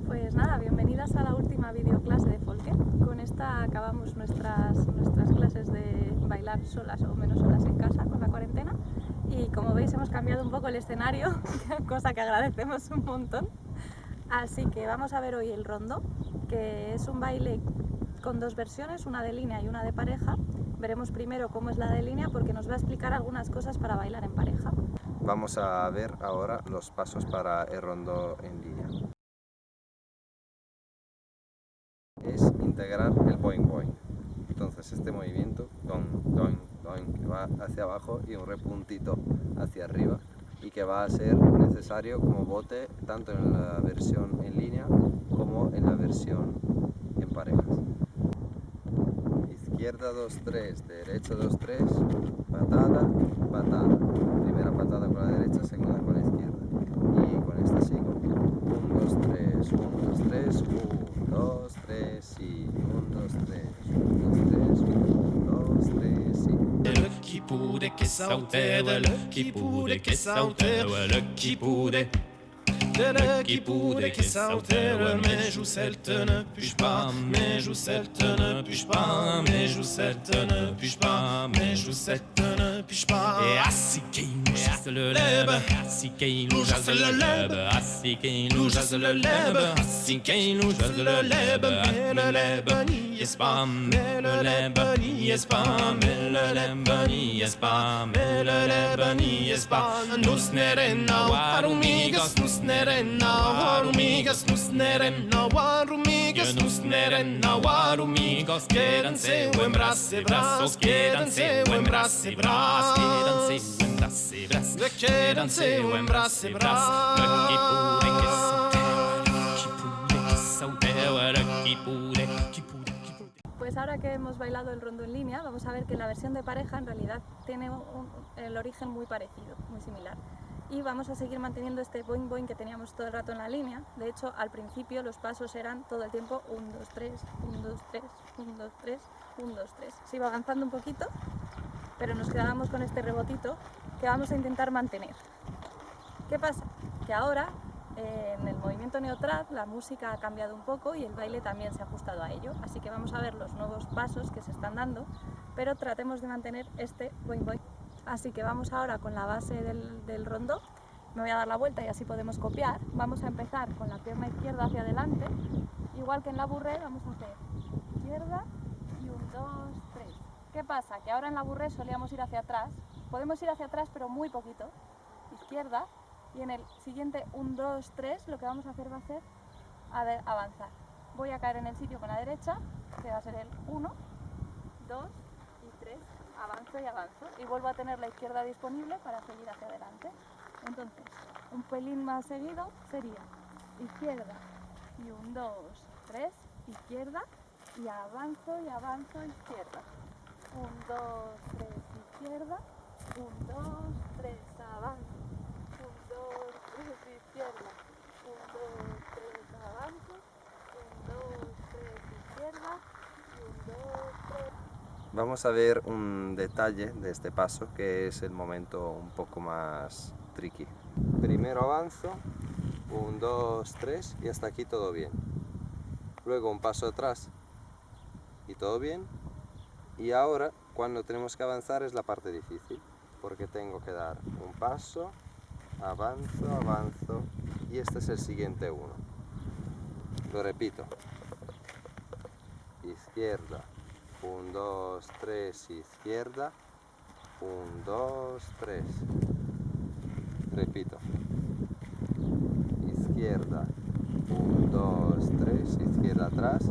Pues nada, bienvenidas a la última videoclase de Folke. Con esta acabamos nuestras clases de bailar solas o menos solas en casa con la cuarentena. Y como veis hemos cambiado un poco el escenario, cosa que agradecemos un montón. Así que vamos a ver hoy el rondo, que es un baile con dos versiones, una de línea y una de pareja. Veremos primero cómo es la de línea porque nos va a explicar algunas cosas para bailar en pareja. Vamos a ver ahora los pasos para el rondo en línea. Es integrar el boing boing. Entonces este movimiento, don, don, don, que va hacia abajo y un repuntito hacia arriba y que va a ser necesario como bote tanto en la versión en línea como en la versión en parejas. Izquierda 2-3, derecha 2-3, patada, patada. Primera patada con la derecha, segunda con la izquierda. Y con esta sigo. 1, 2, 3, 1, 2, 3, 1, 2, 3, y 1, 2, 3, 1, 2, 3, 1, 2, 3, y. Lucky pude che sauteva, lucky pude che sauteva, lucky pude. De lucky pude che sauteva, mais je celte ne puis pas, mais je celte ne puis pas, mais je celte ne puis pas, mais je celte ne puis pas. Et assis qui nous jase le lèbe, assis qui nous jase le lèbe, assis qui nous jase le lèbe, assis qui nous jase le lèbe, mais le lèbe n'y est pas, mais le lèbe n'y est pas, mais le lèbe n'y est pas, mais le lèbe n'y est pas. Nus nerena warumigos, nus nerena warumigos, nus nerena warumigos, nus nerena warumigos. Quédense en brazos, brazos, quédense en brazos, brazos, quédense en brazos, brazos, quédense en brazos, brazos. Lucky pude que sauteo, lucky pude que sauteo. Pues ahora que hemos bailado el rondo en línea, vamos a ver que la versión de pareja en realidad tiene el origen muy parecido, muy similar. Y vamos a seguir manteniendo este boing boing que teníamos todo el rato en la línea. De hecho, al principio los pasos eran todo el tiempo 1, 2, 3, 1, 2, 3, 1, 2, 3, 1, 2, 3. Se iba avanzando un poquito, pero nos quedábamos con este rebotito que vamos a intentar mantener. ¿Qué pasa? Que ahora en el movimiento neotrad la música ha cambiado un poco y el baile también se ha ajustado a ello, así que vamos a ver los nuevos pasos que se están dando, pero tratemos de mantener este boing boing. Así que vamos ahora con la base del rondó. Me voy a dar la vuelta y así podemos copiar. Vamos a empezar con la pierna izquierda hacia adelante, igual que en la bourrée vamos a hacer izquierda y 1, 2, 3. ¿Qué pasa? Que ahora en la bourrée solíamos ir hacia atrás, podemos ir hacia atrás pero muy poquito, izquierda. Y en el siguiente 1, 2, 3 lo que vamos a hacer va a ser avanzar. Voy a caer en el sitio con la derecha, que va a ser el 1, 2 y 3. Avanzo y avanzo. Y vuelvo a tener la izquierda disponible para seguir hacia adelante. Entonces, un pelín más seguido sería izquierda y 1, 2, 3, izquierda y avanzo, izquierda. 1, 2, 3, izquierda, 1, 2, 3, avanzo. 1, 2, 3, izquierda, 1, 2, 3, avanzo, 1, 2, 3, izquierda, 1, 2, 3. Vamos a ver un detalle de este paso que es el momento un poco más tricky. Primero avanzo, 1, 2, 3 y hasta aquí todo bien. Luego un paso atrás y todo bien. Y ahora cuando tenemos que avanzar es la parte difícil porque tengo que dar un paso, avanzo, avanzo y este es el siguiente 1. Lo repito. Izquierda, 1, 2, 3, izquierda, 1, 2, 3. Repito. Izquierda, 1, 2, 3, izquierda atrás,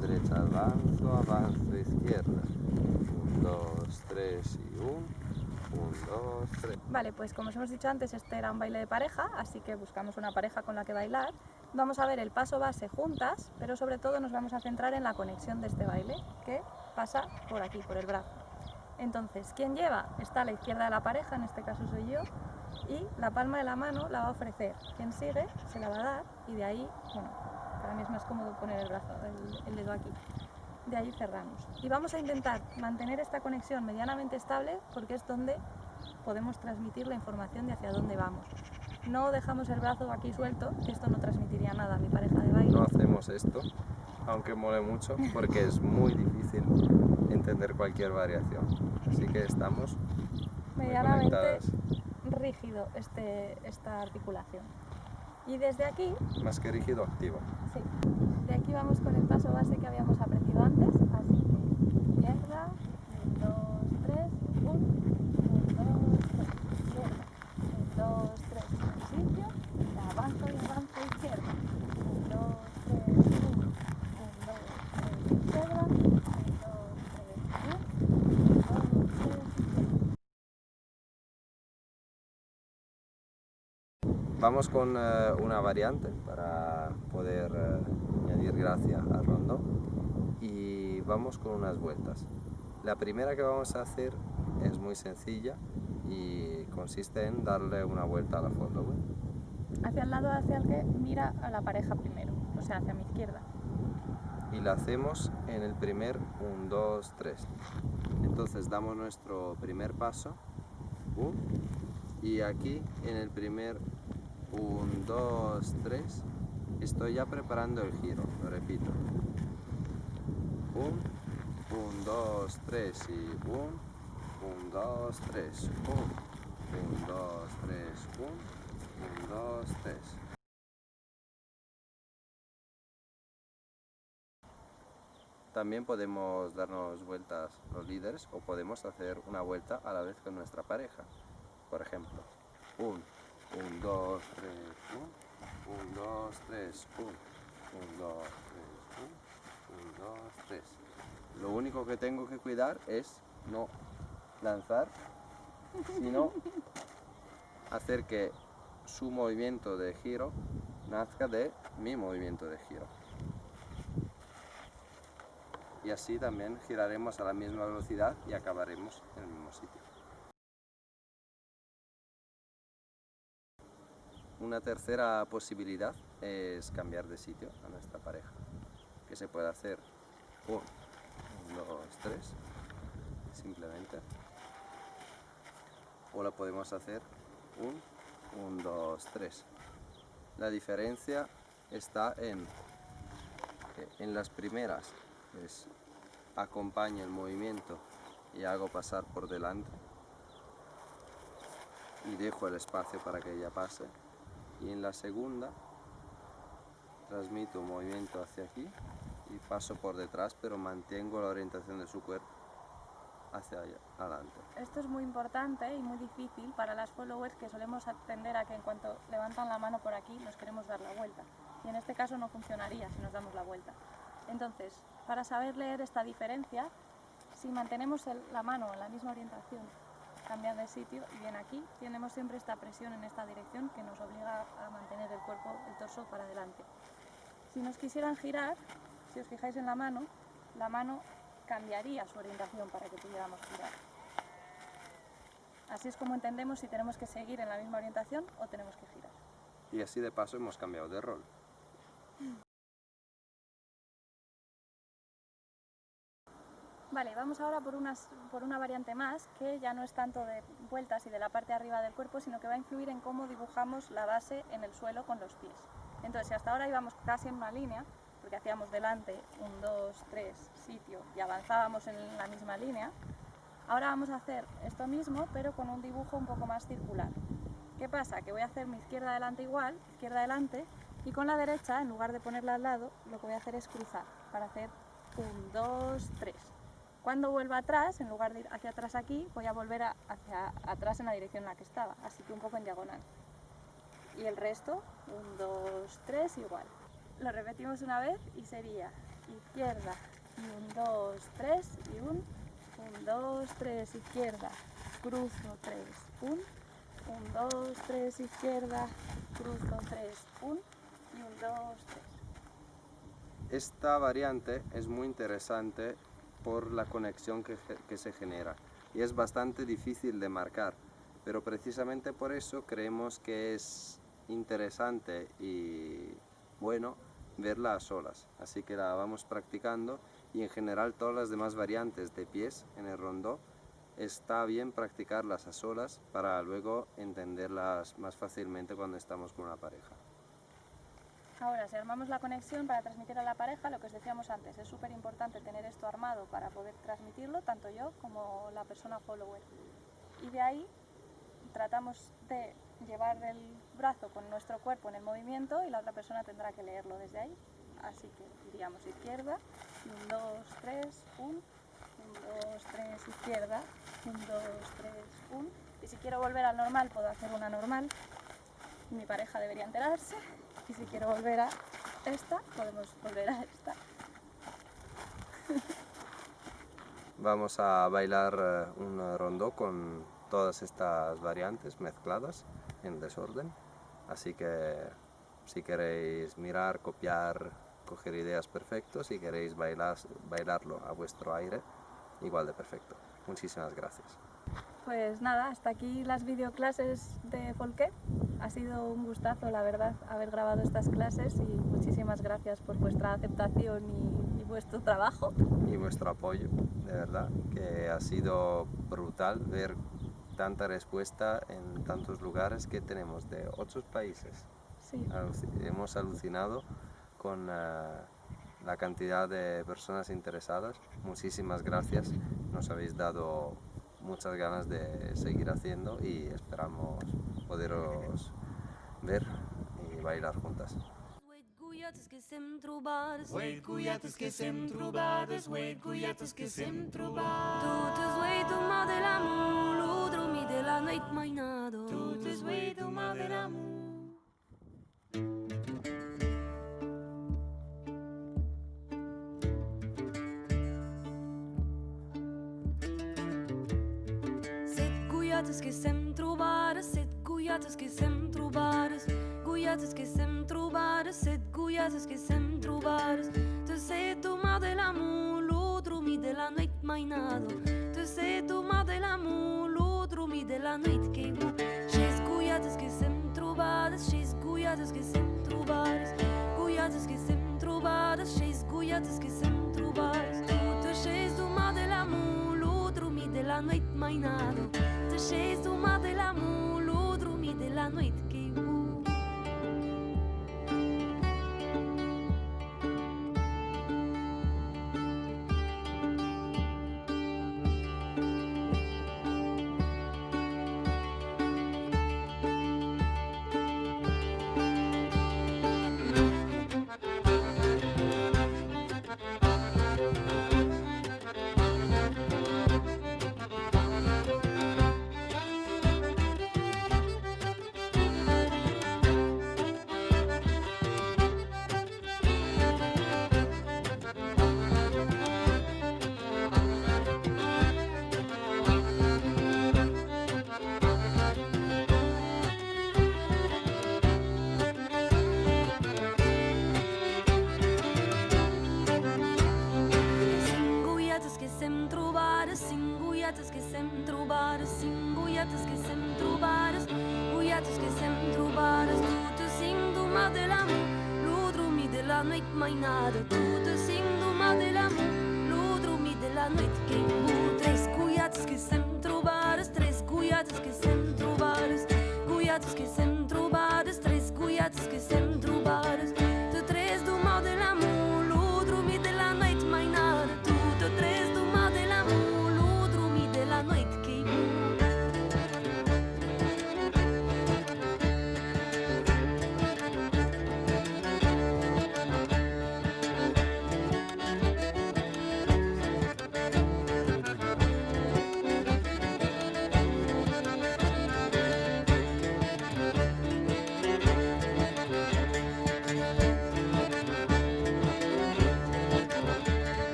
derecha avanzo, avanzo, izquierda. 1, 2, 3 y 1. 1, 2, 3. Vale, pues como os hemos dicho antes, este era un baile de pareja, así que buscamos una pareja con la que bailar. Vamos a ver el paso base juntas, pero sobre todo nos vamos a centrar en la conexión de este baile, que pasa por aquí, por el brazo. Entonces, ¿quién lleva? Está a la izquierda de la pareja, en este caso soy yo, y la palma de la mano la va a ofrecer. Quien sigue se la va a dar y de ahí, bueno, para mí es más cómodo poner el brazo, el dedo aquí. De ahí cerramos. Y vamos a intentar mantener esta conexión medianamente estable porque es donde podemos transmitir la información de hacia dónde vamos. No dejamos el brazo aquí suelto, que esto no transmitiría nada a mi pareja de baile. No hacemos esto, aunque mole mucho, porque es muy difícil entender cualquier variación. Así que estamos muy Medianamente conectadas. rígido esta articulación. Y desde aquí, Más que rígido, activo. sí, de aquí vamos con el paso base que habíamos aprendido antes, así que izquierda, 1, 2, 3, 1, 2, 3, izquierda, 1, 2, 3, sitio, y avanzo y avanzo, izquierda, 1, 2, 3, 1, 1, 2, 3, izquierda, 1, 2, 3, 1, 2, 3, izquierda. Vamos con una variante para poder añadir gracia al rondó y vamos con unas vueltas. La primera que vamos a hacer es muy sencilla y consiste en darle una vuelta a la follower. Hacia el lado hacia el que mira a la pareja primero, o sea, hacia mi izquierda. Y la hacemos en el primer 1, 2, 3. Entonces damos nuestro primer paso y aquí en el primer 1, 2, 3 estoy ya preparando el giro, lo repito. 1, 1, 2, 3 y 1, 1, 2, 3, 1, 1, 2, 3, 1, 1, 2, 3. También podemos darnos vueltas los líderes o podemos hacer una vuelta a la vez con nuestra pareja. Por ejemplo, 1, 1, 2, 3, 1, 1, 2, 3, 1, 1, 2, 3, 1, 1, 2, 3. Lo único que tengo que cuidar es no lanzar, sino hacer que su movimiento de giro nazca de mi movimiento de giro. Y así también giraremos a la misma velocidad y acabaremos en el mismo sitio. Una tercera posibilidad es cambiar de sitio a nuestra pareja, que se puede hacer 1, 2, 3, simplemente, o la podemos hacer 1, 1, 2, 3. La diferencia está en que en las primeras pues, acompaño el movimiento y hago pasar por delante y dejo el espacio para que ella pase. Y en la segunda transmito un movimiento hacia aquí y paso por detrás, pero mantengo la orientación de su cuerpo hacia allá, adelante. Esto es muy importante y muy difícil para las followers, que solemos atender a que en cuanto levantan la mano por aquí nos queremos dar la vuelta. Y en este caso no funcionaría si nos damos la vuelta. Entonces, para saber leer esta diferencia, si mantenemos la mano en la misma orientación, cambiar de sitio, y bien aquí tenemos siempre esta presión en esta dirección que nos obliga a mantener el cuerpo, el torso para adelante. Si nos quisieran girar, si os fijáis en la mano cambiaría su orientación para que pudiéramos girar. Así es como entendemos si tenemos que seguir en la misma orientación o tenemos que girar. Y así de paso hemos cambiado de rol. Vale, vamos ahora por una variante más, que ya no es tanto de vueltas y de la parte de arriba del cuerpo, sino que va a influir en cómo dibujamos la base en el suelo con los pies. Entonces, si hasta ahora íbamos casi en una línea, porque hacíamos delante 1, 2, 3, sitio, y avanzábamos en la misma línea, ahora vamos a hacer esto mismo, pero con un dibujo un poco más circular. ¿Qué pasa? Que voy a hacer mi izquierda adelante igual, izquierda adelante, y con la derecha, en lugar de ponerla al lado, lo que voy a hacer es cruzar, para hacer 1, 2, 3. Cuando vuelva atrás, en lugar de ir hacia atrás aquí, voy a volver hacia atrás en la dirección en la que estaba, así que un poco en diagonal. Y el resto, 1, 2, 3, igual. Lo repetimos una vez y sería izquierda, y 1, 2, 3, y 1, 2, 3, izquierda, cruzo 3, 1, 2, 3, izquierda, cruzo 3, 1, y 1, 2, 3. Esta variante es muy interesante por la conexión que se genera y es bastante difícil de marcar, pero precisamente por eso creemos que es interesante y bueno verla a solas, así que la vamos practicando y en general todas las demás variantes de pies en el rondó está bien practicarlas a solas para luego entenderlas más fácilmente cuando estamos con una pareja. Ahora, si armamos la conexión para transmitir a la pareja, lo que os decíamos antes, es súper importante tener esto armado para poder transmitirlo, tanto yo como la persona follower. Y de ahí tratamos de llevar el brazo con nuestro cuerpo en el movimiento y la otra persona tendrá que leerlo desde ahí. Así que diríamos izquierda, 1, 2, 3, 1, 1, 2, 3, izquierda, 1, 2, 3, 1. Y si quiero volver al normal, puedo hacer una normal. Mi pareja debería enterarse. Y si quiero volver a esta, podemos volver a esta. Vamos a bailar un rondó con todas estas variantes mezcladas en desorden. Así que si queréis mirar, copiar, coger ideas perfectos, si queréis bailarlo a vuestro aire, igual de perfecto. Muchísimas gracias. Pues nada, hasta aquí las videoclases de Folqué. Ha sido un gustazo, la verdad, haber grabado estas clases y muchísimas gracias por vuestra aceptación y vuestro trabajo. Y vuestro apoyo, de verdad, que ha sido brutal ver tanta respuesta en tantos lugares que tenemos de otros países. Sí. Hemos alucinado con la cantidad de personas interesadas. Muchísimas gracias, nos habéis dado muchas ganas de seguir haciendo y esperamos poderos ver y bailar juntas. Guyates que sem trobades, wait, guyates que sem trobades, wait, guyates que sem trobades. Totes wait uma de l'amour, l'altre mi de la nit mai nada. Totes wait uma de l'amour. Guyates que sem trobades, set guyates que sem trobades, guyates que sem trobades, set guyates que sem trobades. Tu set uma de l'amour, l'altre mi de la nit mai nada. Tu set uma de l'amour, l'altre mi de la nit que bu. Xes guyates que sem trobades, xes guyates que sem trobades, guyates que sem trobades, xes guyates que sem trobades. Tu xes uma de l'amour, l'altre mi de la nit mai nada. Xes uma de l'amour, l'altre mi de la nit que bu. Guyates que sem trobades, cinc guyates que sem trobades, guyates que sem trobades. Tutte cinc d'uma de l'amour, l'altre mi de la nit mai nada. Tutte cinc d'uma de l'amour, l'altre mi de la nit que bu. Tres guyates que sem trobades, tres guyates que sem trobades, guyates que sem